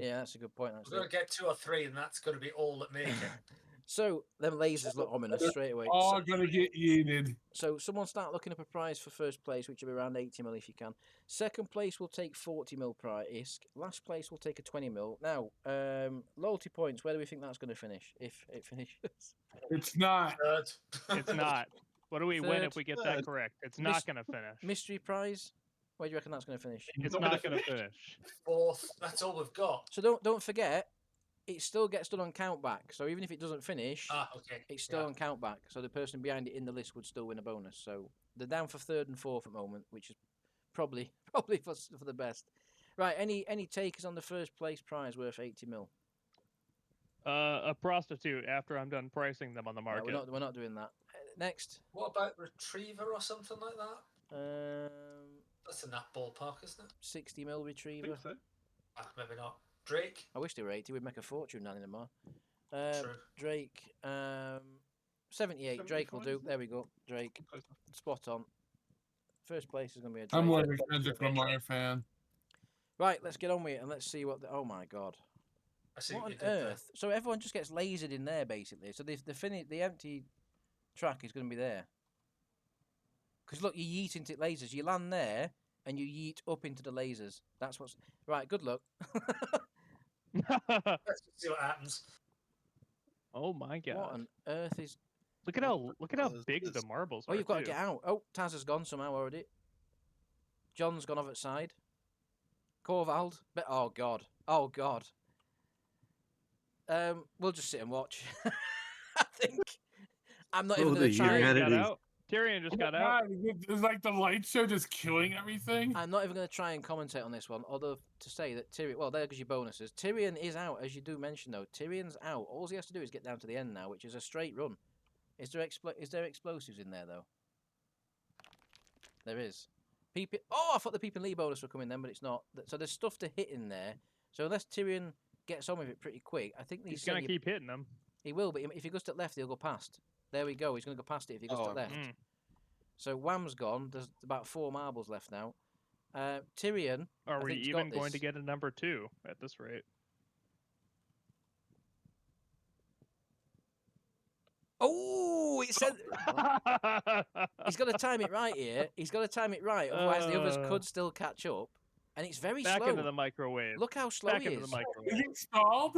Yeah, that's a good point. We're Actually. going to get 2 or 3, and that's going to be all that make it. So them lasers look ominous straight away. All going to get yeeted. So someone start looking up a prize for first place, which will be around 80 mil if you can. Second place will take 40 mil prize ISK. Last place will take a 20 mil. Now, loyalty points. Where do we think that's going to finish? If it finishes, It's not. Third. It's not. What do we win Third. if we get that correct? It's not gonna finish. mystery prize. Where do you reckon that's going to finish? It's not not gonna gonna finish. 4th. That's all we've got. So don't forget, it still gets done on countback. So even if it doesn't finish, Ah, okay. it's still Yeah. on countback. So the person behind it in the list would still win a bonus. So they're down for 3rd and 4th at the moment, which is probably for the best. Right, any takers on the first place prize worth 80 mil? A prostitute after I'm done pricing them on the Right, market. we're not doing that. Next. What about Retriever or something like that? 60 That's in that ballpark, isn't it? mil I retriever. think so. Ah, maybe not. Drake? I wish they were 80. We'd make a fortune down in the mar. True. Drake. 78. Drake will 75, do. isn't it? There we go. Drake. Close enough. Spot on. First place is going to be a Drake. I'm more of a Kendrick Lamar fan. Right, let's get on with it and let's see what. Oh my god. I see What what on you did there. earth? So everyone just gets lasered in there basically. So the empty track is going to be there. Because look, you yeet into lasers. You land there and you yeet up into the lasers. That's what's right. Good luck. Let's just see what happens. Oh my god! What on earth is? Look at how This- big the this- marbles Oh, are. you've got to too. get out. Oh, Taz has gone somehow already. John's gone off at side. Corvald. Oh god. Oh god. We'll just sit and watch. I think. I'm not even Oh, going to the try. Tyrion humanity. got out. Tyrion just got out. God, it's like the light show just killing everything. I'm not even going to try and commentate on this one, although to say that Tyrion, well, there goes your bonuses. Tyrion is out, as you do mention, though. Tyrion's out. All he has to do is get down to the end now, which is a straight run. Is there explosives in there, though? There is. Oh, I thought the Peep and Lee bonus would come in then, but it's not. So there's stuff to hit in there. So unless Tyrion gets on with it pretty quick, I think He's gonna keep hitting them. He will, but if he goes to the left, he'll go past. There we go. He's going to go past it if he goes to the left. Mm. So Wham's gone. There's about 4 marbles left now. Tyrion. Are I we think he's even got going this. to get a number 2 at this rate? Oh, it said he's got to time it right here. He's got to time it right, otherwise the others could still catch up. And it's very Back slow. into the microwave. Look how slow Back he into is. the microwave. Is it stalled?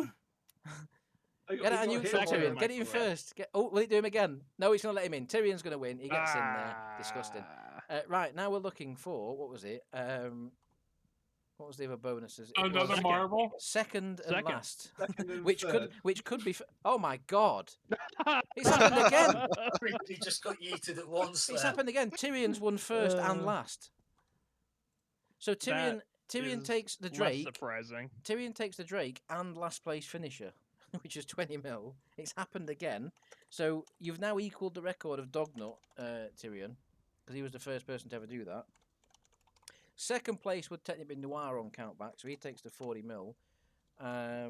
Get it on you, Back into the Tyrion. Get it in microwave. first. Oh, will it do him again? No, he's going to let him in. Tyrion's going to win. He gets in there. Disgusting. Ah. Right, now we're looking for, what was it? What was the other bonuses? It Another was marble. second and Second. last, Second and which third. could be. Oh my god! It's happened again. Everybody just got yeeted at once It's there. happened again. Tyrion's won first and last. So Tyrion is takes the Less Drake. surprising. Tyrion takes the Drake and last place finisher, which is 20 mil. It's happened again. So you've now equalled the record of Dognut, Tyrion, because he was the first person to ever do that. Second place would technically be Noir on countback, so he takes the 40 mil. I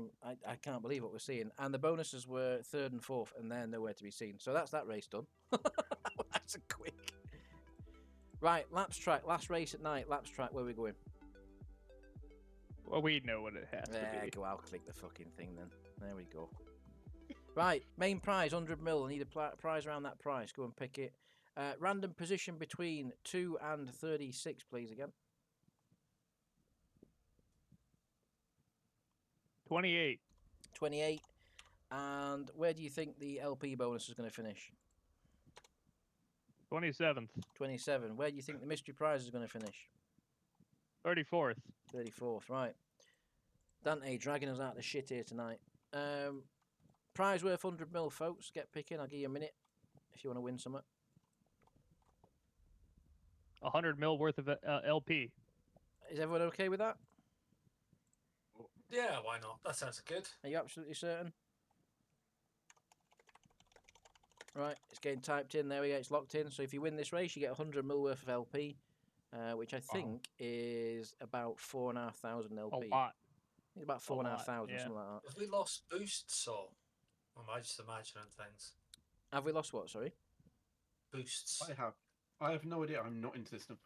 can't believe what we're seeing. And the bonuses were third and fourth, and they're nowhere to be seen. So that's that race done. That's a quick. Right, laps track, last race at night. Laps track, where are we going? Well, we know what it has to There, be. go. I'll click the fucking thing then. There we go. Right, main prize, 100 mil. I need a prize around that price. Go and pick it. Random position between 2 and 36, please, again. 28. 28. And where do you think the LP bonus is going to finish? 27th. 27. Where do you think the mystery prize is going to finish? 34th. 34th, right. Dante dragging us out of the shit here tonight. Prize worth 100 mil, folks. Get picking. I'll give you a minute if you want to win something. 100 mil worth of LP. Is everyone okay with that? Yeah, why not? That sounds good. Are you absolutely certain? Right, it's getting typed in. There we go. It's locked in. So if you win this race, you get 100 mil worth of LP, which I think is about 4,500 LP. A lot. It's about A 4,500, lot, yeah. something like that. Have we lost boosts or am I just imagining things? Have we lost what? Sorry. Boosts. I have no idea. I'm not into this stuff.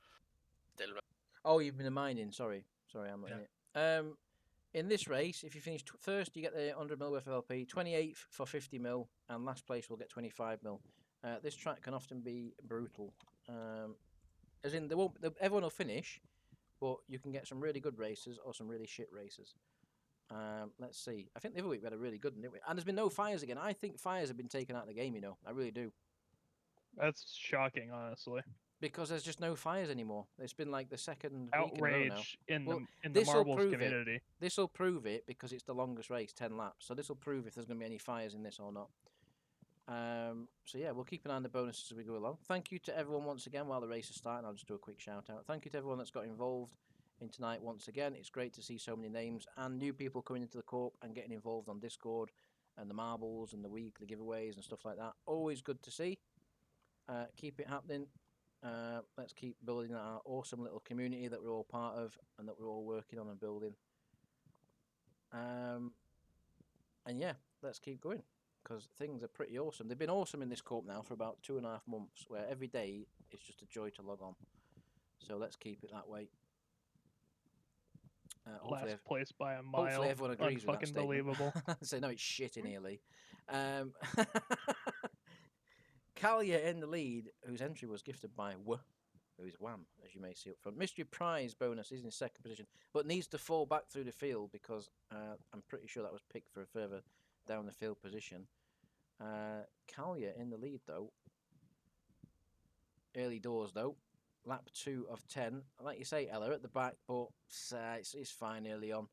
Oh, you've been mining. Sorry, I'm not in it. In this race, if you finish first, you get the 100 mil worth of LP. 28th for 50 mil, and last place will get 25 mil. This track can often be brutal. As in, everyone will finish, but you can get some really good races or some really shit races. Let's see. I think the other week we had a really good one, didn't we? And there's been no fires again. I think fires have been taken out of the game, you know. I really do. That's shocking, honestly. Because there's just no fires anymore. It's been like the second week in a row now. Outrage in Well, the this'll marbles prove it. community. This will prove it because it's the longest race, 10 laps. So this will prove if there's going to be any fires in this or not. So yeah, we'll keep an eye on the bonuses as we go along. Thank you to everyone once again while the race is starting. I'll just do a quick shout out. Thank you to everyone that's got involved in tonight once again. It's great to see so many names and new people coming into the Corp and getting involved on Discord and the marbles and the weekly giveaways and stuff like that. Always good to see. Keep it happening. Let's keep building our awesome little community that we're all part of and that we're all working on and building. And yeah, let's keep going because things are pretty awesome. They've been awesome in this Corp now for about 2.5 months, where every day it's just a joy to log on. So let's keep it that way. Last place by a mile. Hopefully everyone agrees with that Unfucking statement. believable. So no, it's shit in here, Lee. Kalia in the lead, whose entry was gifted by who is Wham, as you may see up front. Mystery prize bonus is in second position, but needs to fall back through the field because I'm pretty sure that was picked for a further down the field position. Kalia in the lead though. Early doors though. Lap 2 of 10. Like you say, Ella at the back, but it's fine early on.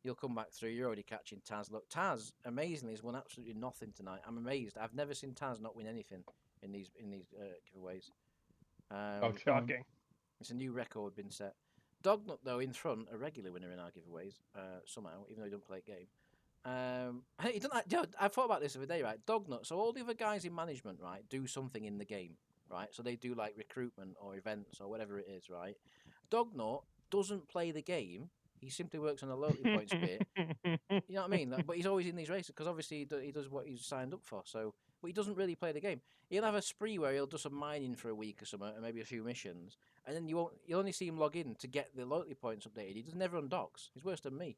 You'll come back through. You're already catching Taz. Look, Taz amazingly has won absolutely nothing tonight. I'm amazed. I've never seen Taz not win anything in these giveaways. Shocking. It's a new record been set. Dognut though in front, a regular winner in our giveaways somehow, even though he doesn't play a game. He doesn't. I thought about this the other day, right? Dognut. So all the other guys in management, right, do something in the game, right? So they do like recruitment or events or whatever it is, right? Dognut doesn't play the game. He simply works on a loyalty points bit. You know what I mean? But he's always in these races because obviously he does what he's signed up for. So, but he doesn't really play the game. He'll have a spree where he'll do some mining for a week or something, and maybe a few missions, and then you'll only see him log in to get the loyalty points updated. He does never undocks. He's worse than me.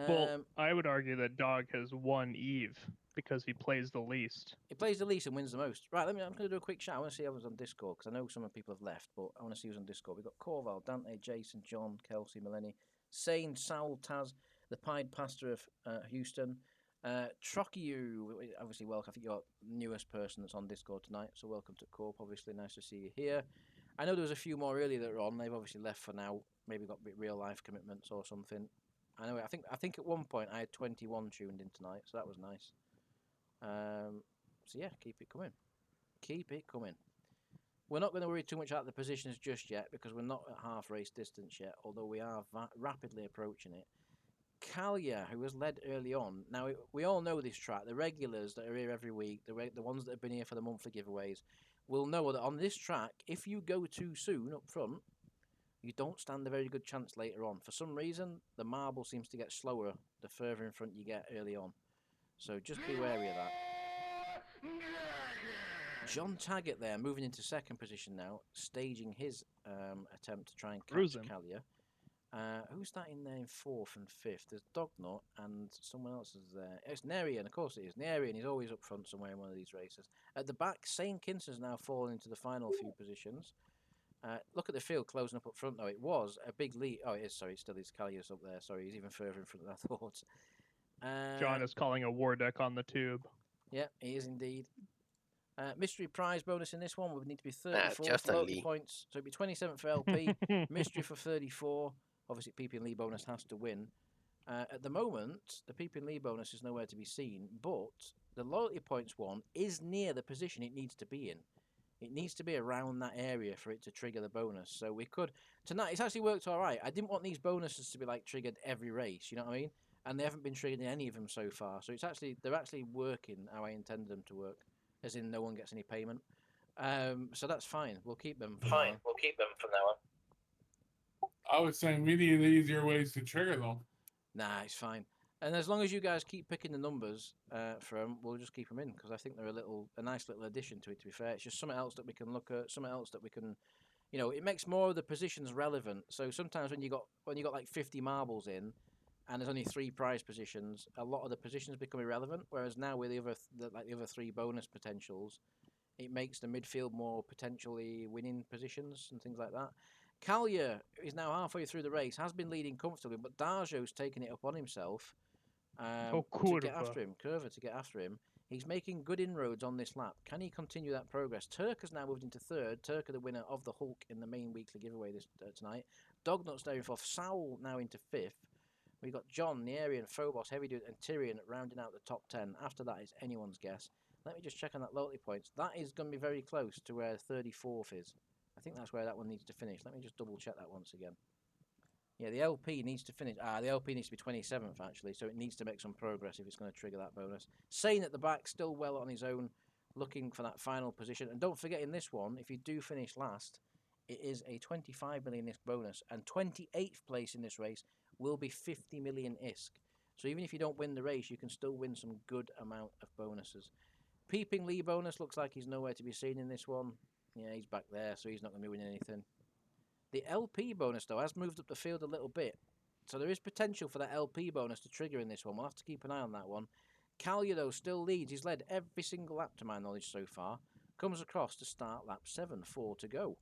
Well, I would argue that Dog has won Eve because he plays the least. He plays the least and wins the most. Right, I'm going to do a quick shout. I want to see who's on Discord because I know some people have left, but I want to see who's on Discord. We've got Corval, Dante, Jason, John, Kelsey, Melanie, Sane, Saul, Taz, the Pied Pastor of Houston, Trockiu, obviously welcome. I think you're the newest person that's on Discord tonight, so welcome to Corp. Obviously, nice to see you here. I know there was a few more earlier that were on. They've obviously left for now. maybe got real life commitments or something. Anyway, I think at one point I had 21 tuned in tonight, so that was nice. So yeah, keep it coming. Keep it coming. We're not going to worry too much about the positions just yet because we're not at half race distance yet, although we are rapidly approaching it. Kalia, who has led early on. Now, we all know this track. The regulars that are here every week, the ones that have been here for the monthly giveaways, will know that on this track, if you go too soon up front, you don't stand a very good chance later on. For some reason, the marble seems to get slower the further in front you get early on. So just be wary of that. John Taggart there, moving into second position now, staging his attempt to try and catch Cruising. Kalia. Who's that in there in fourth and fifth? There's Dognut and someone else is there. It's Nerian, of course it is. Nerian is always up front somewhere in one of these races. At the back, Saint Kinson's now fallen into the final few positions. Look at the field closing up front though. It was a big lead. Oh, it is. Sorry, it still is. Kalia's up there. Sorry, he's even further in front than I thought. John is calling a war deck on the tube. Yeah, he is indeed. Mystery prize bonus in this one would need to be 34 just a floaty Lee. points. So it'd be 27 for LP. Mystery for 34. Obviously, PP and Lee bonus has to win. At the moment, the PP and Lee bonus is nowhere to be seen, but the loyalty points one is near the position it needs to be in. It needs to be around that area for it to trigger the bonus. So we could tonight. It's actually worked all right. I didn't want these bonuses to be like triggered every race. You know what I mean? And they haven't been triggered in any of them so far. So it's actually they're actually working how I intended them to work, as in no one gets any payment. So that's fine. We'll keep them. We'll keep them from now on. I was saying really the easier ways to trigger them. Nah, it's fine. And as long as you guys keep picking the numbers for them, we'll just keep them in because I think they're a nice little addition to it. To be fair, it's just something else that we can look at, something else that we can, it makes more of the positions relevant. So sometimes when you got like 50 marbles in, and there's only 3 prize positions, a lot of the positions become irrelevant. Whereas now with the other 3 bonus potentials, it makes the midfield more potentially winning positions and things like that. Kalia is now halfway through the race, has been leading comfortably, but Darjo's taken it upon himself to get after him. Curva to get after him. He's making good inroads on this lap. Can he continue that progress? Turk has now moved into third. Turk are the winner of the Hulk in the main weekly giveaway tonight. Dognut's there in fourth. Saul now into fifth. We've got John, Nierian, Phobos, Heavy Dude, and Tyrion rounding out the top 10. After that is anyone's guess. Let me just check on that loyalty points. That is going to be very close to where 34th is. I think that's where that one needs to finish. Let me just double check that once again. Yeah, the LP needs to finish. The LP needs to be 27th, actually, so it needs to make some progress if it's going to trigger that bonus. Sane at the back, still well on his own, looking for that final position. And don't forget in this one, if you do finish last, it is a 25 million ISK bonus. And 28th place in this race will be 50 million ISK. So even if you don't win the race, you can still win some good amount of bonuses. Peeping Lee bonus looks like he's nowhere to be seen in this one. Yeah, he's back there, so he's not going to be winning anything. The LP bonus, though, has moved up the field a little bit. So there is potential for that LP bonus to trigger in this one. We'll have to keep an eye on that one. Kalia, though, still leads. He's led every single lap, to my knowledge, so far. Comes across to start lap 7, 4 to go.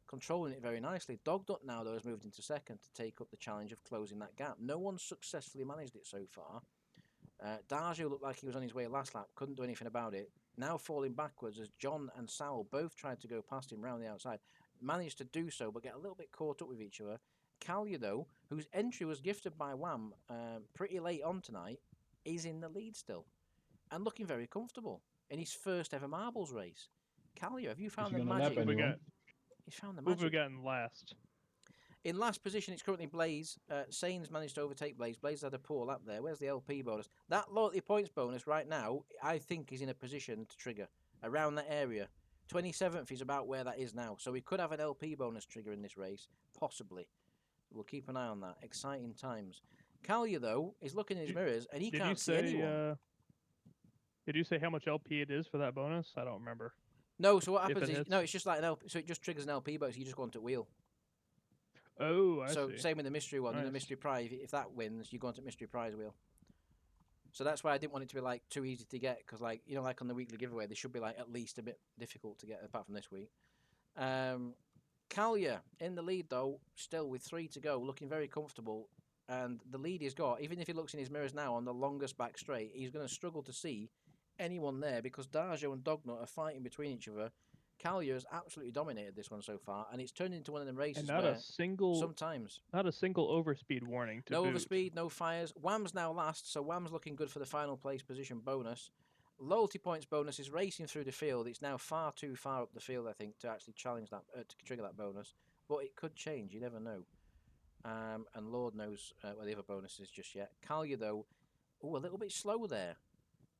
Controlling it very nicely. Dognut now, though, has moved into second to take up the challenge of closing that gap. No one's successfully managed it so far. Darjo looked like he was on his way last lap. Couldn't do anything about it. Now falling backwards as John and Sal both tried to go past him round the outside. Managed to do so, but get a little bit caught up with each other. Kalia, though, whose entry was gifted by Wham pretty late on tonight, is in the lead still. And looking very comfortable in his first ever marbles race. Kalia, have you found the magic? He's found the magic. Who have we got in last? In last position, it's currently Blaze. Sane's managed to overtake Blaze. Blaze had a poor lap there. Where's the LP bonus? That loyalty points bonus right now, I think, is in a position to trigger around that area. 27th is about where that is now. So we could have an LP bonus trigger in this race, possibly. We'll keep an eye on that. Exciting times. Kalia, though, is looking in his mirrors, and he can't see anyone. Did you say how much LP it is for that bonus? I don't remember. No, so what happens is, it's just like an LP, so it just triggers an LP bonus, you just go onto wheel. Oh, I see. So same with the mystery one. Nice. In the mystery prize, if that wins, you go onto mystery prize wheel. So that's why I didn't want it to be like too easy to get, because like like on the weekly giveaway, they should be like at least a bit difficult to get, apart from this week. Kalia in the lead though, still with 3 to go, looking very comfortable. And the lead he's got, even if he looks in his mirrors now on the longest back straight, he's going to struggle to see anyone there because Darjo and Dognut are fighting between each other. Callier has absolutely dominated this one so far, and it's turned into one of them races And not where a single sometimes overspeed warning to no boot. overspeed, no fires. Wham's now last, so Wham's looking good for the final place position bonus. Loyalty points bonus is racing through the field. It's now far too far up the field, I think, to actually challenge that, to trigger that bonus. But it could change. You never know. And Lord knows where the other bonus is just yet. Callier, though, a little bit slow there.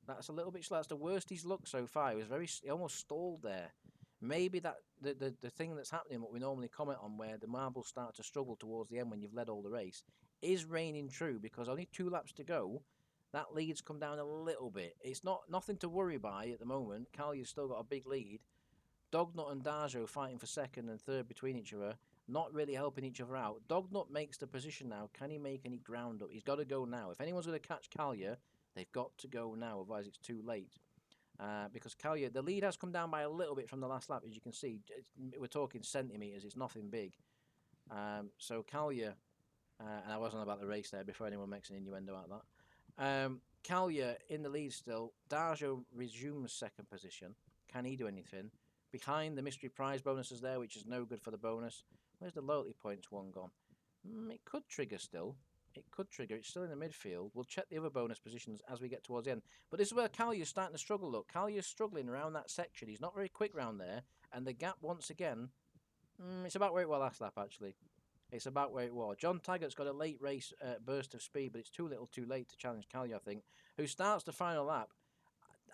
That's a little bit slow. That's the worst he's looked so far. He almost stalled there. Maybe that the thing that's happening, what we normally comment on, where the marbles start to struggle towards the end when you've led all the race, is reigning true because only 2 laps to go. That lead's come down a little bit. It's nothing to worry by at the moment. Callier's still got a big lead. Dognut and Darjo fighting for second and third between each other, not really helping each other out. Dognut makes the position now. Can he make any ground up? He's got to go now. If anyone's going to catch Callier, they've got to go now, otherwise it's too late. Because Callier, the lead has come down by a little bit from the last lap, as you can see. We're talking centimetres, it's nothing big. So Callier, and I wasn't about the race there before anyone makes an innuendo out of that. Callier in the lead still. Darjo resumes second position. Can he do anything? Behind the mystery prize bonuses there, which is no good for the bonus. Where's the loyalty points one gone? It could trigger still. It could trigger. It's still in the midfield. We'll check the other bonus positions as we get towards the end. But this is where Callier's starting to struggle. Look, Callier's struggling around that section. He's not very quick round there. And the gap, once again, it's about where it was last lap, actually. It's about where it was. John Taggart's got a late race burst of speed, but it's too little too late to challenge Callier, I think, who starts the final lap.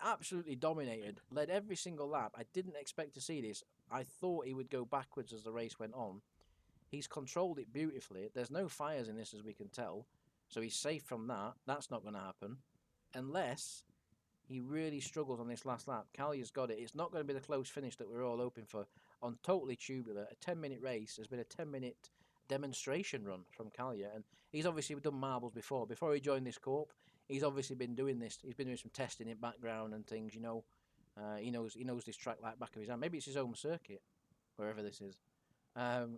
Absolutely dominated. Led every single lap. I didn't expect to see this. I thought he would go backwards as the race went on. He's controlled it beautifully. There's no fires in this, as we can tell. So he's safe from that. That's not going to happen. Unless he really struggles on this last lap. Callier's got it. It's not going to be the close finish that we're all hoping for. On Totally Tubular, a 10-minute race has been a 10-minute demonstration run from Callier. And he's obviously done marbles before. Before he joined this corp, he's obviously been doing this. He's been doing some testing in background and things, you know. He knows this track like back of his hand. Maybe it's his home circuit, wherever this is.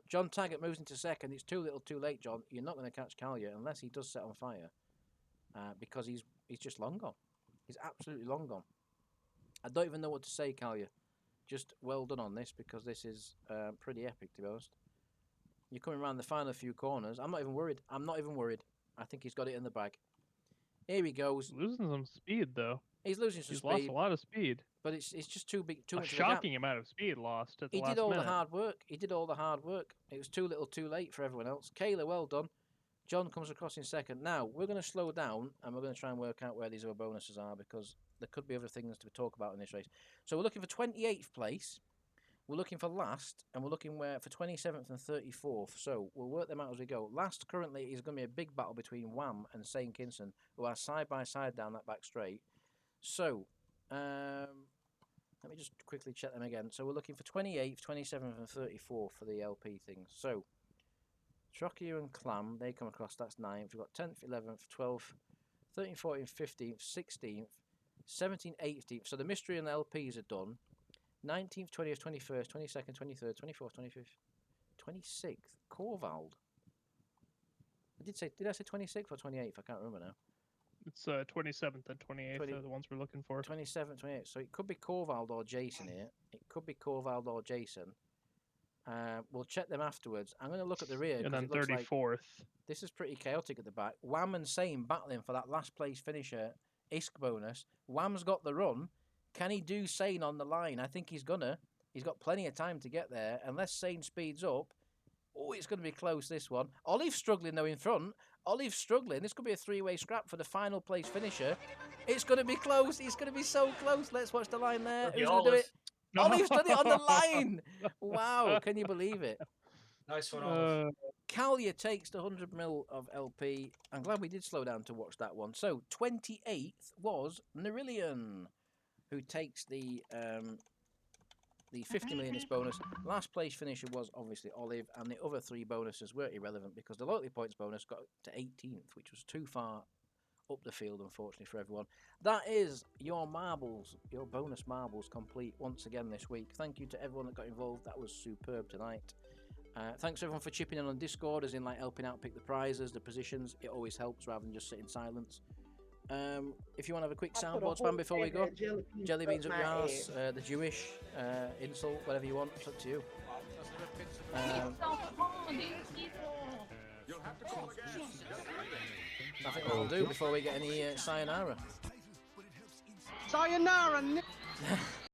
John Taggart moves into second. It's too little too late, John. You're not going to catch Callier unless he does set on fire. Because he's just long gone. He's absolutely long gone. I don't even know what to say, Callier. Just well done on this, because this is pretty epic, to be honest. You're coming around the final few corners. I'm not even worried. I think he's got it in the bag. Here he goes. Losing some speed, though. He's losing some He's speed. lost a lot of speed. But it's just too big, too A much of a gap. shocking amount of speed lost at the He last did all minute. the hard work. He did all the hard work. It was too little too late for everyone else. Kayla, well done. John comes across in second. Now, we're going to slow down, and we're going to try and work out where these other bonuses are, because there could be other things to talk about in this race. So we're looking for 28th place. We're looking for last, and we're looking for 27th and 34th. So we'll work them out as we go. Last currently is going to be a big battle between Wham and Saint Kinson, who are side by side down that back straight. So, let me just quickly check them again. So we're looking for 28th, 27th, and 34th for the LP things. So, Trockier and Clam, they come across, that's 9th. We've got 10th, 11th, 12th, 13th, 14th, 15th, 16th, 17th, 18th. So the mystery and the LPs are done. 19th, 20th, 21st, 22nd, 23rd, 24th, 25th, 26th. Corvald. Did I say 26th or 28th? I can't remember now. It's 27th and 28th are the ones we're looking for. 27th, 28th. So it could be Corvald or Jason here. It could be Corvald or Jason. We'll check them afterwards. I'm going to look at the rear. And then it looks like 34th. this is pretty chaotic at the back. Wham and Sane battling for that last place finisher, ISK bonus. Wham's got the run. Can he do Sane on the line? I think he's gonna. He's got plenty of time to get there. Unless Sane speeds up. Oh, it's going to be close, this one. Olive's struggling, though, in front. Olive's struggling. This could be a three-way scrap for the final place finisher. It's going to be close. It's going to be so close. Let's watch the line there. Who's going to do it? No. Olive's done it on the line. Wow, can you believe it? Nice one, Olive. Callier takes the 100 mil of LP. I'm glad we did slow down to watch that one. So, 28th was Nerillion, who takes the 50 million bonus. Last place finisher was obviously Olive, and the other three bonuses were irrelevant because the loyalty points bonus got to 18th, which was too far up the field, unfortunately, for everyone. That is your marbles, your bonus marbles complete once again this week. Thank you to everyone that got involved. That was superb tonight. Thanks everyone for chipping in on Discord, as in like helping out pick the prizes, the positions. It always helps rather than just sit in silence. If you want to have a quick I've got a soundboard spam whole before we table go, of jelly beans jelly beans up up your my arse, the Jewish insult, whatever you want, it's up to you. I think that'll do before we get any sayonara. Sayonara,